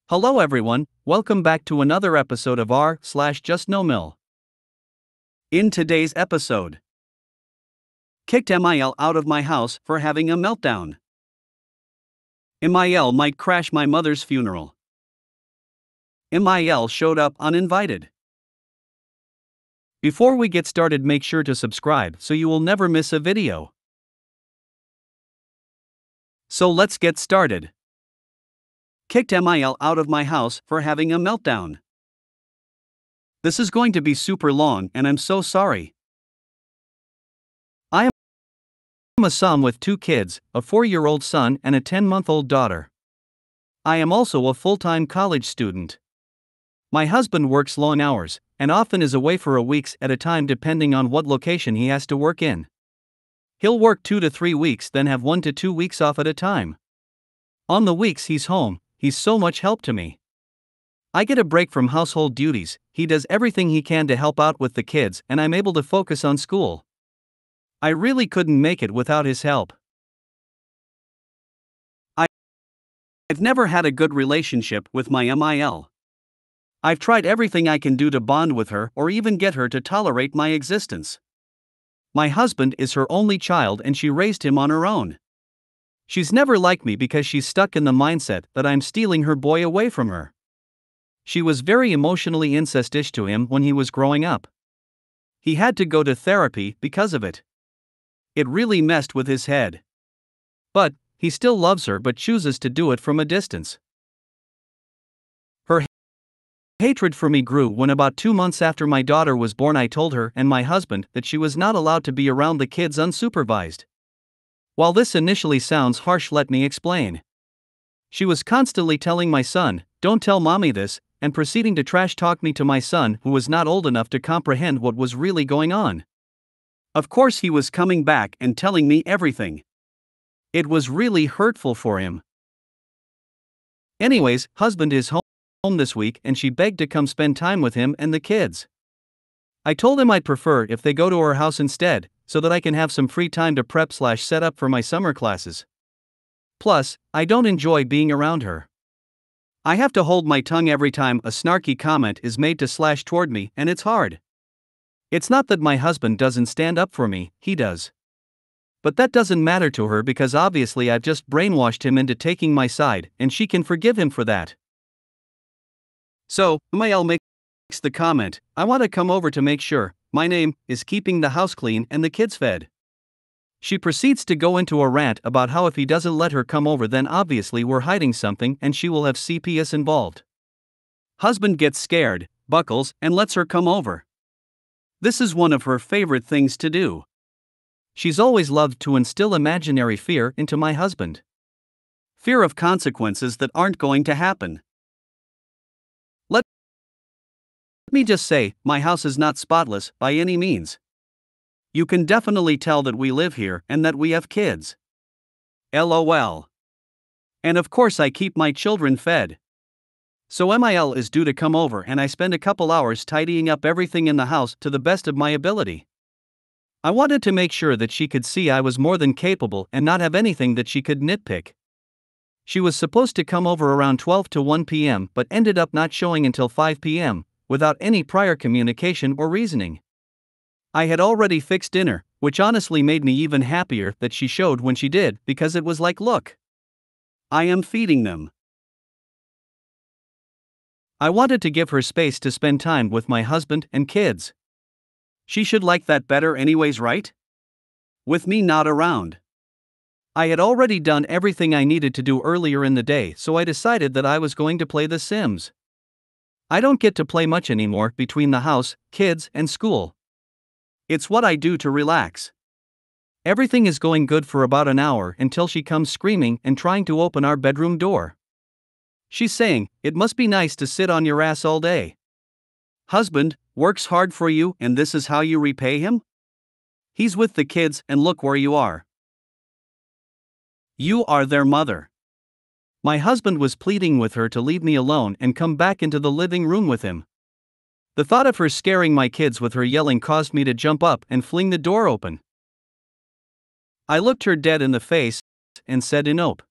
Hello everyone, welcome back to another episode of r/slash JustNoMil. In today's episode, kicked MIL out of my house for having a meltdown. MIL might crash my mother's funeral. MIL showed up uninvited. Before we get started, make sure to subscribe so you will never miss a video. So let's get started. Kicked MIL out of my house for having a meltdown. This is going to be super long and I'm so sorry. I am a son with 2 kids, a 4-year-old son and a 10-month-old daughter. I am also a full-time college student. My husband works long hours, and often is away for weeks at a time depending on what location he has to work in. He'll work 2 to 3 weeks, then have 1 to 2 weeks off at a time. On the weeks he's home, he's so much help to me. I get a break from household duties, he does everything he can to help out with the kids, and I'm able to focus on school. I really couldn't make it without his help. I've never had a good relationship with my MIL. I've tried everything I can do to bond with her or even get her to tolerate my existence. My husband is her only child and she raised him on her own. She's never liked me because she's stuck in the mindset that I'm stealing her boy away from her. She was very emotionally incestish to him when he was growing up. He had to go to therapy because of it. It really messed with his head. But he still loves her but chooses to do it from a distance. Her hatred for me grew when about 2 months after my daughter was born I told her and my husband that she was not allowed to be around the kids unsupervised. While this initially sounds harsh, let me explain. She was constantly telling my son, "Don't tell mommy this," and proceeding to trash talk me to my son who was not old enough to comprehend what was really going on. Of course he was coming back and telling me everything. It was really hurtful for him. Anyways, husband is home this week and she begged to come spend time with him and the kids. I told him I'd prefer if they go to her house instead, so that I can have some free time to prep/set up for my summer classes. Plus, I don't enjoy being around her. I have to hold my tongue every time a snarky comment is made to slash toward me, and it's hard. It's not that my husband doesn't stand up for me, he does. But that doesn't matter to her because obviously I've just brainwashed him into taking my side, and she can forgive him for that. So, MIL makes the comment, "I want to come over to make sure my name is keeping the house clean and the kids fed." She proceeds to go into a rant about how if he doesn't let her come over then obviously we're hiding something and she will have CPS involved. Husband gets scared, buckles, and lets her come over. This is one of her favorite things to do. She's always loved to instill imaginary fear into my husband. Fear of consequences that aren't going to happen. Let me just say, my house is not spotless by any means. You can definitely tell that we live here and that we have kids. LOL. And of course I keep my children fed. So MIL is due to come over and I spend a couple hours tidying up everything in the house to the best of my ability. I wanted to make sure that she could see I was more than capable and not have anything that she could nitpick. She was supposed to come over around 12 to 1 p.m. but ended up not showing until 5 p.m. without any prior communication or reasoning. I had already fixed dinner, which honestly made me even happier that she showed when she did because it was like, look, I am feeding them. I wanted to give her space to spend time with my husband and kids. She should like that better anyways, right? With me not around. I had already done everything I needed to do earlier in the day, so I decided that I was going to play The Sims. I don't get to play much anymore between the house, kids, and school. It's what I do to relax. Everything is going good for about an hour until she comes screaming and trying to open our bedroom door. She's saying, "It must be nice to sit on your ass all day. Husband works hard for you and this is how you repay him? He's with the kids and look where you are. You are their mother." My husband was pleading with her to leave me alone and come back into the living room with him. The thought of her scaring my kids with her yelling caused me to jump up and fling the door open. I looked her dead in the face and said, "Nope.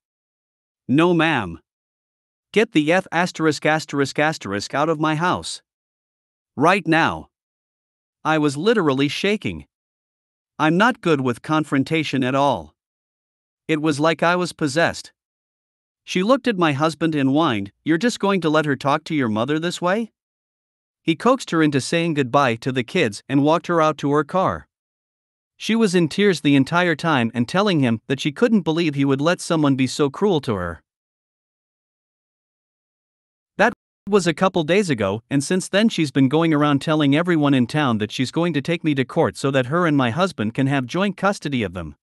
No ma'am. Get the F asterisk asterisk asterisk out of my house. Right now. I was literally shaking. I'm not good with confrontation at all. It was like I was possessed. She looked at my husband and whined, "You're just going to let her talk to your mother this way?" He coaxed her into saying goodbye to the kids and walked her out to her car. She was in tears the entire time and telling him that she couldn't believe he would let someone be so cruel to her. That was a couple days ago, and since then she's been going around telling everyone in town that she's going to take me to court so that her and my husband can have joint custody of them.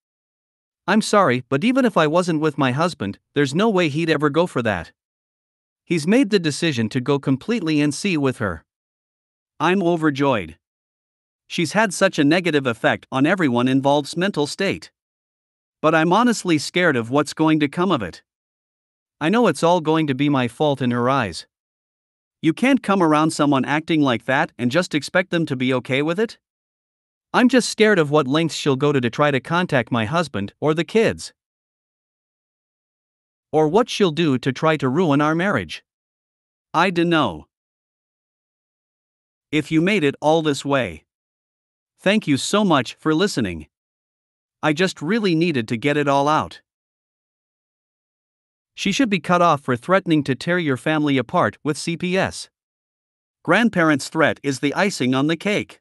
I'm sorry, but even if I wasn't with my husband, there's no way he'd ever go for that. He's made the decision to go completely NC with her. I'm overjoyed. She's had such a negative effect on everyone involved's mental state. But I'm honestly scared of what's going to come of it. I know it's all going to be my fault in her eyes. You can't come around someone acting like that and just expect them to be okay with it? I'm just scared of what lengths she'll go to try to contact my husband or the kids. Or what she'll do to try to ruin our marriage. I dunno. If you made it all this way, thank you so much for listening. I just really needed to get it all out. She should be cut off for threatening to tear your family apart with CPS. Grandparents' threat is the icing on the cake.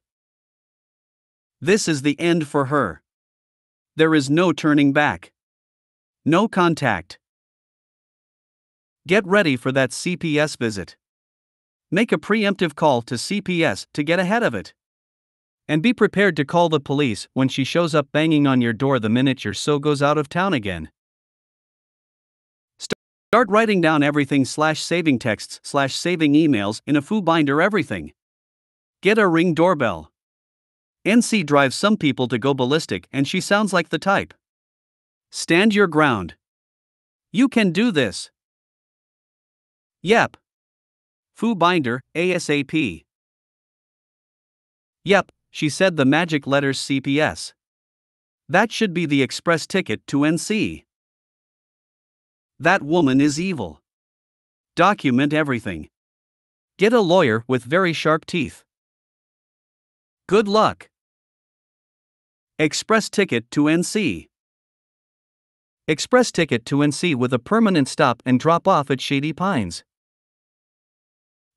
This is the end for her. There is no turning back. No contact. Get ready for that CPS visit. Make a preemptive call to CPS to get ahead of it. And be prepared to call the police when she shows up banging on your door the minute your so goes out of town again. Start writing down everything /saving texts /saving emails in a foo binder everything. Get a Ring doorbell. NC drives some people to go ballistic and she sounds like the type. Stand your ground. You can do this. Yep. Foo binder, ASAP. Yep, she said the magic letters CPS. That should be the express ticket to NC. That woman is evil. Document everything. Get a lawyer with very sharp teeth. Good luck. Express ticket to NC. Express ticket to NC with a permanent stop and drop off at Shady Pines.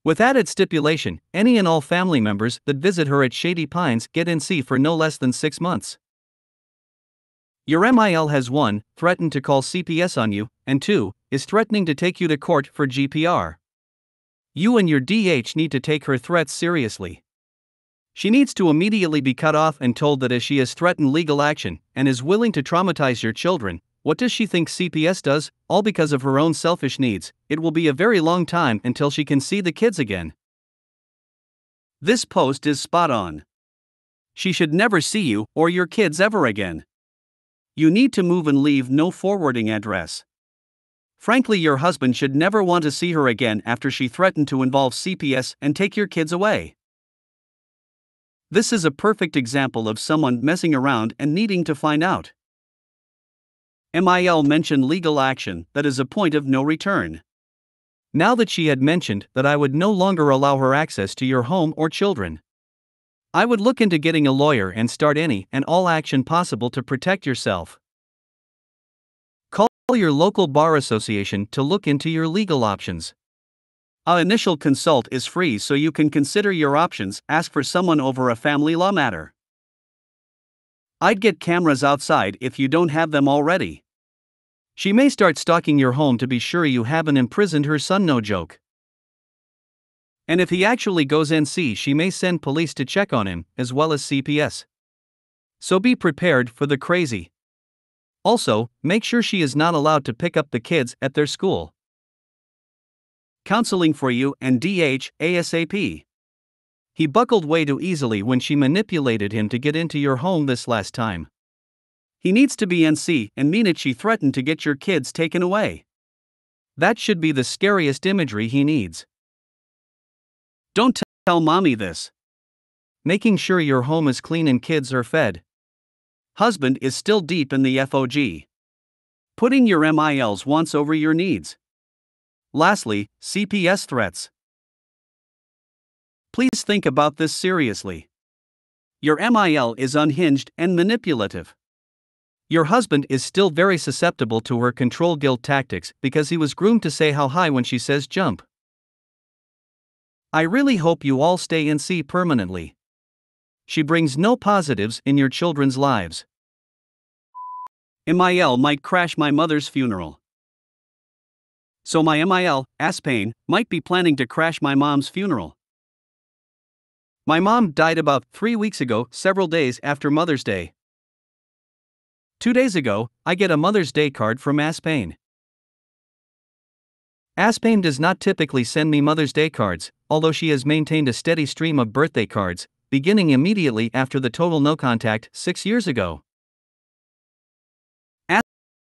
With added stipulation, any and all family members that visit her at Shady Pines get NC for no less than 6 months. Your MIL has 1. Threatened to call CPS on you, and 2. Is threatening to take you to court for GPR. You and your DH need to take her threats seriously. She needs to immediately be cut off and told that as she has threatened legal action and is willing to traumatize your children, what does she think CPS does? All because of her own selfish needs. It will be a very long time until she can see the kids again. This post is spot on. She should never see you or your kids ever again. You need to move and leave no forwarding address. Frankly, your husband should never want to see her again after she threatened to involve CPS and take your kids away. This is a perfect example of someone messing around and needing to find out. MIL mentioned legal action that is a point of no return. Now that she had mentioned that I would no longer allow her access to your home or children, I would look into getting a lawyer and start any and all action possible to protect yourself. Call your local bar association to look into your legal options. Our initial consult is free so you can consider your options. Ask for someone over a family law matter. I'd get cameras outside if you don't have them already. She may start stalking your home to be sure you haven't imprisoned her son, no joke. And if he actually goes NC, she may send police to check on him, as well as CPS. So be prepared for the crazy. Also, make sure she is not allowed to pick up the kids at their school. Counseling for you and DH ASAP. He buckled way too easily when she manipulated him to get into your home this last time. He needs to be NC and mean it. She threatened to get your kids taken away. That should be the scariest imagery he needs. Don't tell mommy this. Making sure your home is clean and kids are fed. Husband is still deep in the FOG. Putting your MIL's wants over your needs. Lastly, CPS threats. Please think about this seriously. Your MIL is unhinged and manipulative. Your husband is still very susceptible to her control guilt tactics because he was groomed to say how high when she says jump. I really hope you all stay in C permanently. She brings no positives in your children's lives. MIL might crash my mother's funeral. So my MIL, Aspain, might be planning to crash my mom's funeral. My mom died about 3 weeks ago, several days after Mother's Day. 2 days ago, I get a Mother's Day card from Aspain. Aspain does not typically send me Mother's Day cards, although she has maintained a steady stream of birthday cards, beginning immediately after the total no contact 6 years ago.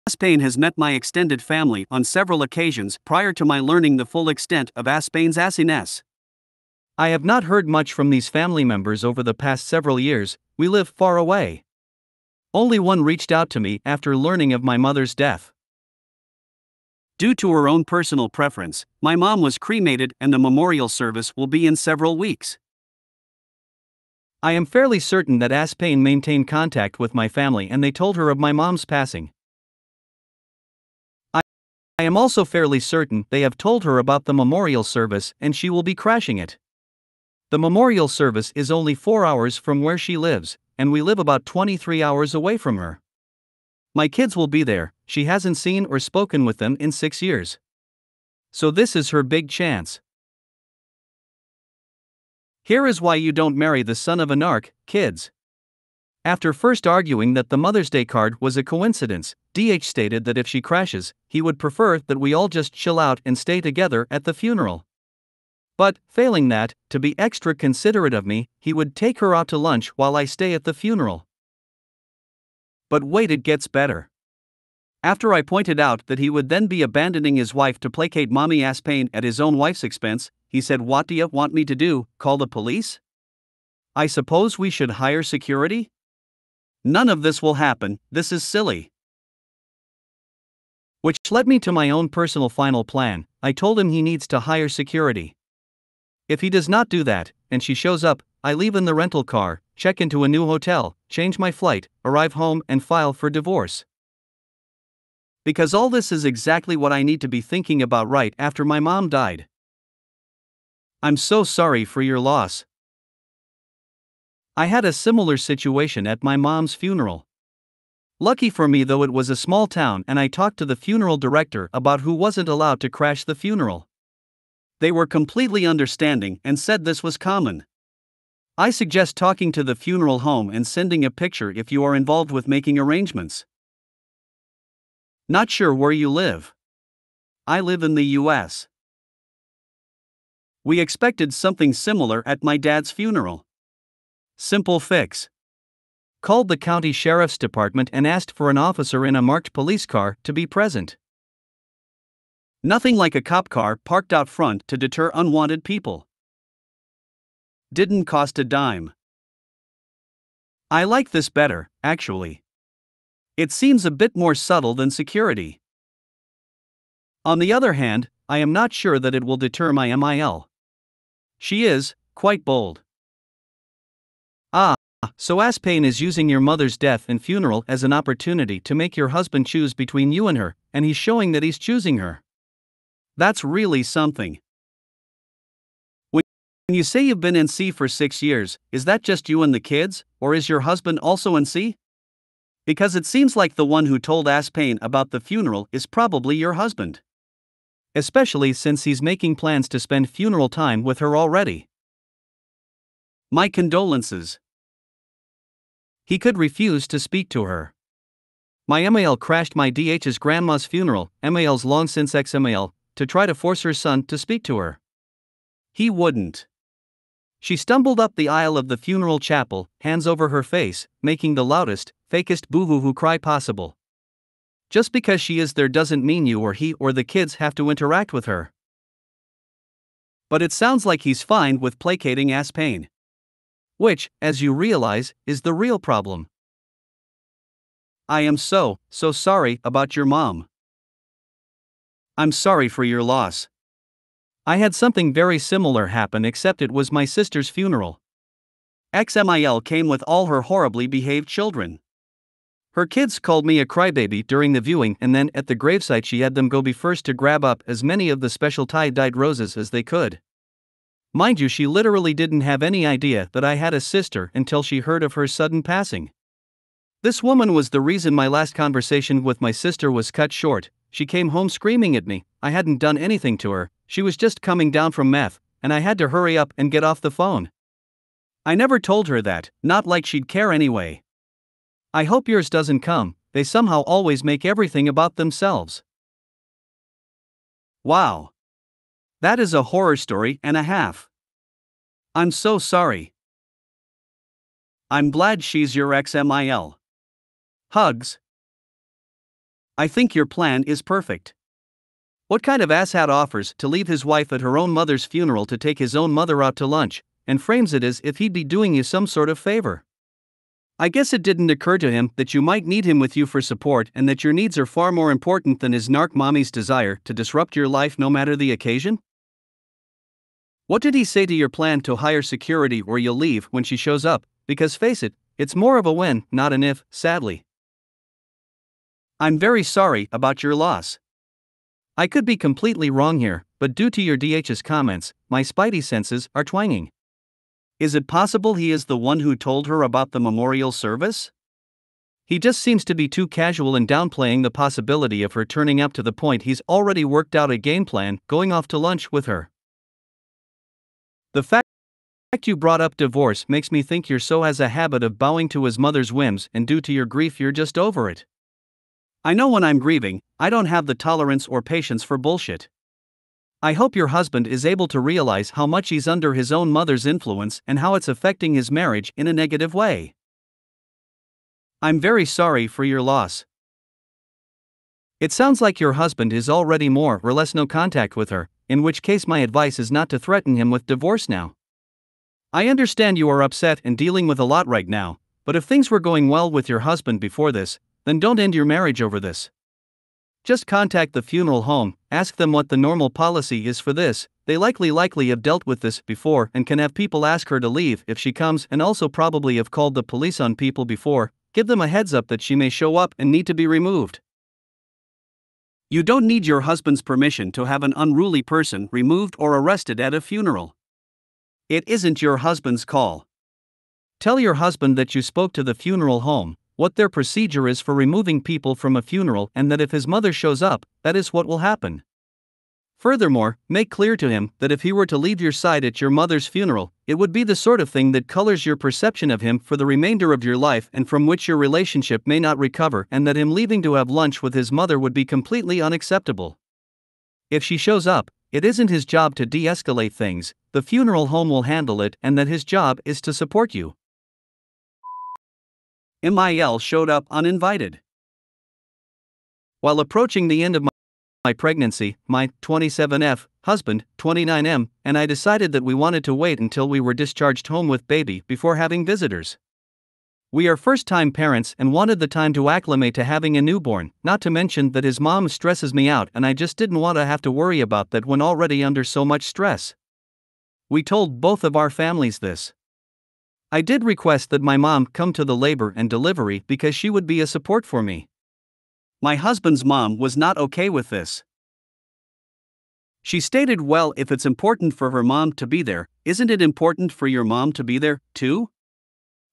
Aspain has met my extended family on several occasions prior to my learning the full extent of Aspain's assiness. I have not heard much from these family members over the past several years. We live far away. Only one reached out to me after learning of my mother's death. Due to her own personal preference, my mom was cremated and the memorial service will be in several weeks. I am fairly certain that Aspain maintained contact with my family and they told her of my mom's passing. I am also fairly certain they have told her about the memorial service and she will be crashing it. The memorial service is only 4 hours from where she lives, and we live about 23 hours away from her. My kids will be there. She hasn't seen or spoken with them in 6 years. So this is her big chance. Here is why you don't marry the son of a narc, kids. After first arguing that the Mother's Day card was a coincidence, DH stated that if she crashes, he would prefer that we all just chill out and stay together at the funeral. But, failing that, to be extra considerate of me, he would take her out to lunch while I stay at the funeral. But wait, it gets better. After I pointed out that he would then be abandoning his wife to placate Mommy Aspain at his own wife's expense, he said, "What do you want me to do, call the police? I suppose we should hire security? None of this will happen, this is silly." Which led me to my own personal final plan. I told him he needs to hire security. If he does not do that, and she shows up, I leave in the rental car, check into a new hotel, change my flight, arrive home and file for divorce. Because all this is exactly what I need to be thinking about right after my mom died. I'm so sorry for your loss. I had a similar situation at my mom's funeral. Lucky for me though, it was a small town and I talked to the funeral director about who wasn't allowed to crash the funeral. They were completely understanding and said this was common. I suggest talking to the funeral home and sending a picture if you are involved with making arrangements. Not sure where you live. I live in the US. We expected something similar at my dad's funeral. Simple fix. Called the county sheriff's department and asked for an officer in a marked police car to be present. Nothing like a cop car parked out front to deter unwanted people. Didn't cost a dime. I like this better, actually. It seems a bit more subtle than security. On the other hand, I am not sure that it will deter my MIL. She is quite bold. So Aspain is using your mother's death and funeral as an opportunity to make your husband choose between you and her, and he's showing that he's choosing her. That's really something. When you say you've been in C for 6 years, is that just you and the kids, or is your husband also in C? Because it seems like the one who told Aspain about the funeral is probably your husband. Especially since he's making plans to spend funeral time with her already. My condolences. He could refuse to speak to her. My MIL crashed my DH's grandma's funeral, MIL's long since ex-MIL, to try to force her son to speak to her. He wouldn't. She stumbled up the aisle of the funeral chapel, hands over her face, making the loudest, fakest boo-hoo-hoo cry possible. Just because she is there doesn't mean you or he or the kids have to interact with her. But it sounds like he's fine with placating Aspain. Which, as you realize, is the real problem. I am so sorry about your mom. I'm sorry for your loss. I had something very similar happen, except it was my sister's funeral. XMIL came with all her horribly behaved children. Her kids called me a crybaby during the viewing, and then at the gravesite she had them go be first to grab up as many of the special tie-dyed roses as they could. Mind you, she literally didn't have any idea that I had a sister until she heard of her sudden passing. This woman was the reason my last conversation with my sister was cut short. She came home screaming at me. I hadn't done anything to her, she was just coming down from meth, and I had to hurry up and get off the phone. I never told her that, not like she'd care anyway. I hope yours doesn't come. They somehow always make everything about themselves. Wow. That is a horror story and a half. I'm so sorry. I'm glad she's your XMIL. Hugs. I think your plan is perfect. What kind of asshat offers to leave his wife at her own mother's funeral to take his own mother out to lunch, and frames it as if he'd be doing you some sort of favor? I guess it didn't occur to him that you might need him with you for support, and that your needs are far more important than his narc mommy's desire to disrupt your life no matter the occasion? What did he say to your plan to hire security where you'll leave when she shows up? Because face it, it's more of a when, not an if, sadly. I'm very sorry about your loss. I could be completely wrong here, but due to your DH's comments, my spidey senses are twanging. Is it possible he is the one who told her about the memorial service? He just seems to be too casual in downplaying the possibility of her turning up to the point he's already worked out a game plan, going off to lunch with her. The fact you brought up divorce makes me think you're so has a habit of bowing to his mother's whims, and due to your grief you're just over it. I know when I'm grieving, I don't have the tolerance or patience for bullshit. I hope your husband is able to realize how much he's under his own mother's influence and how it's affecting his marriage in a negative way. I'm very sorry for your loss. It sounds like your husband is already more or less no contact with her, in which case my advice is not to threaten him with divorce now. I understand you are upset and dealing with a lot right now, but if things were going well with your husband before this, then don't end your marriage over this. Just contact the funeral home, ask them what the normal policy is for this. They likely have dealt with this before and can have people ask her to leave if she comes, and also probably have called the police on people before. Give them a heads up that she may show up and need to be removed. You don't need your husband's permission to have an unruly person removed or arrested at a funeral. It isn't your husband's call. Tell your husband that you spoke to the funeral home, what their procedure is for removing people from a funeral, and that if his mother shows up, that is what will happen. Furthermore, make clear to him that if he were to leave your side at your mother's funeral, it would be the sort of thing that colors your perception of him for the remainder of your life and from which your relationship may not recover, and that him leaving to have lunch with his mother would be completely unacceptable. If she shows up, it isn't his job to de-escalate things, the funeral home will handle it, and that his job is to support you. MIL showed up uninvited. While approaching the end of my pregnancy, my 27F husband, 29M, and I decided that we wanted to wait until we were discharged home with baby before having visitors. We are first-time parents and wanted the time to acclimate to having a newborn, not to mention that his mom stresses me out and I just didn't want to have to worry about that when already under so much stress. We told both of our families this. I did request that my mom come to the labor and delivery because she would be a support for me. My husband's mom was not okay with this. She stated, well, if it's important for her mom to be there, isn't it important for your mom to be there, too?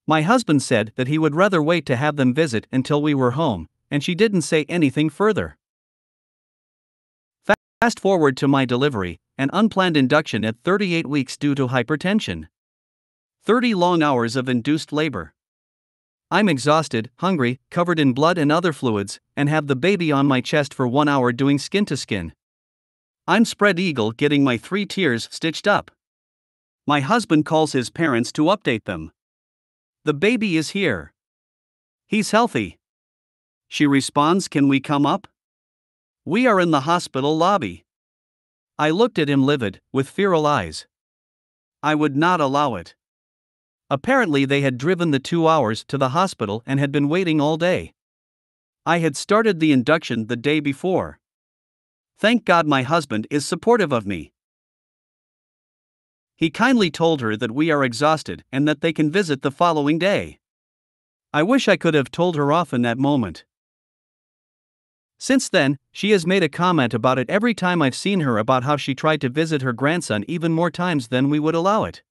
My husband said that he would rather wait to have them visit until we were home, and she didn't say anything further. Fast forward to my delivery, an unplanned induction at 38 weeks due to hypertension. 30 long hours of induced labor. I'm exhausted, hungry, covered in blood and other fluids, and have the baby on my chest for 1 hour doing skin to skin. I'm spread eagle getting my 3 tiers stitched up. My husband calls his parents to update them. The baby is here. He's healthy. She responds, can we come up? We are in the hospital lobby. I looked at him livid, with feral eyes. I would not allow it. Apparently they had driven the 2 hours to the hospital and had been waiting all day. I had started the induction the day before. Thank God my husband is supportive of me. He kindly told her that we are exhausted and that they can visit the following day. I wish I could have told her off in that moment. Since then, she has made a comment about it every time I've seen her about how she tried to visit her grandson even more times than we would allow it.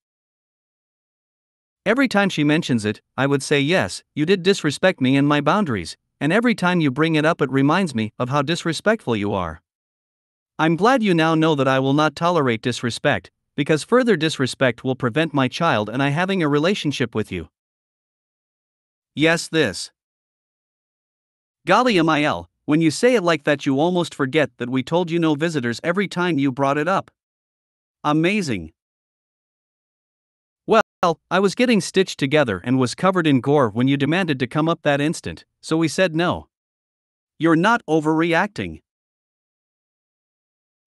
Every time she mentions it, I would say yes, you did disrespect me and my boundaries, and every time you bring it up it reminds me of how disrespectful you are. I'm glad you now know that I will not tolerate disrespect, because further disrespect will prevent my child and I having a relationship with you. Yes, this. Golly MIL, when you say it like that you almost forget that we told you no visitors every time you brought it up. Amazing. Well, I was getting stitched together and was covered in gore when you demanded to come up that instant, so we said no. You're not overreacting.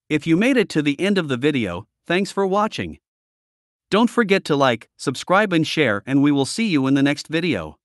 If you made it to the end of the video, thanks for watching. Don't forget to like, subscribe and share, and we will see you in the next video.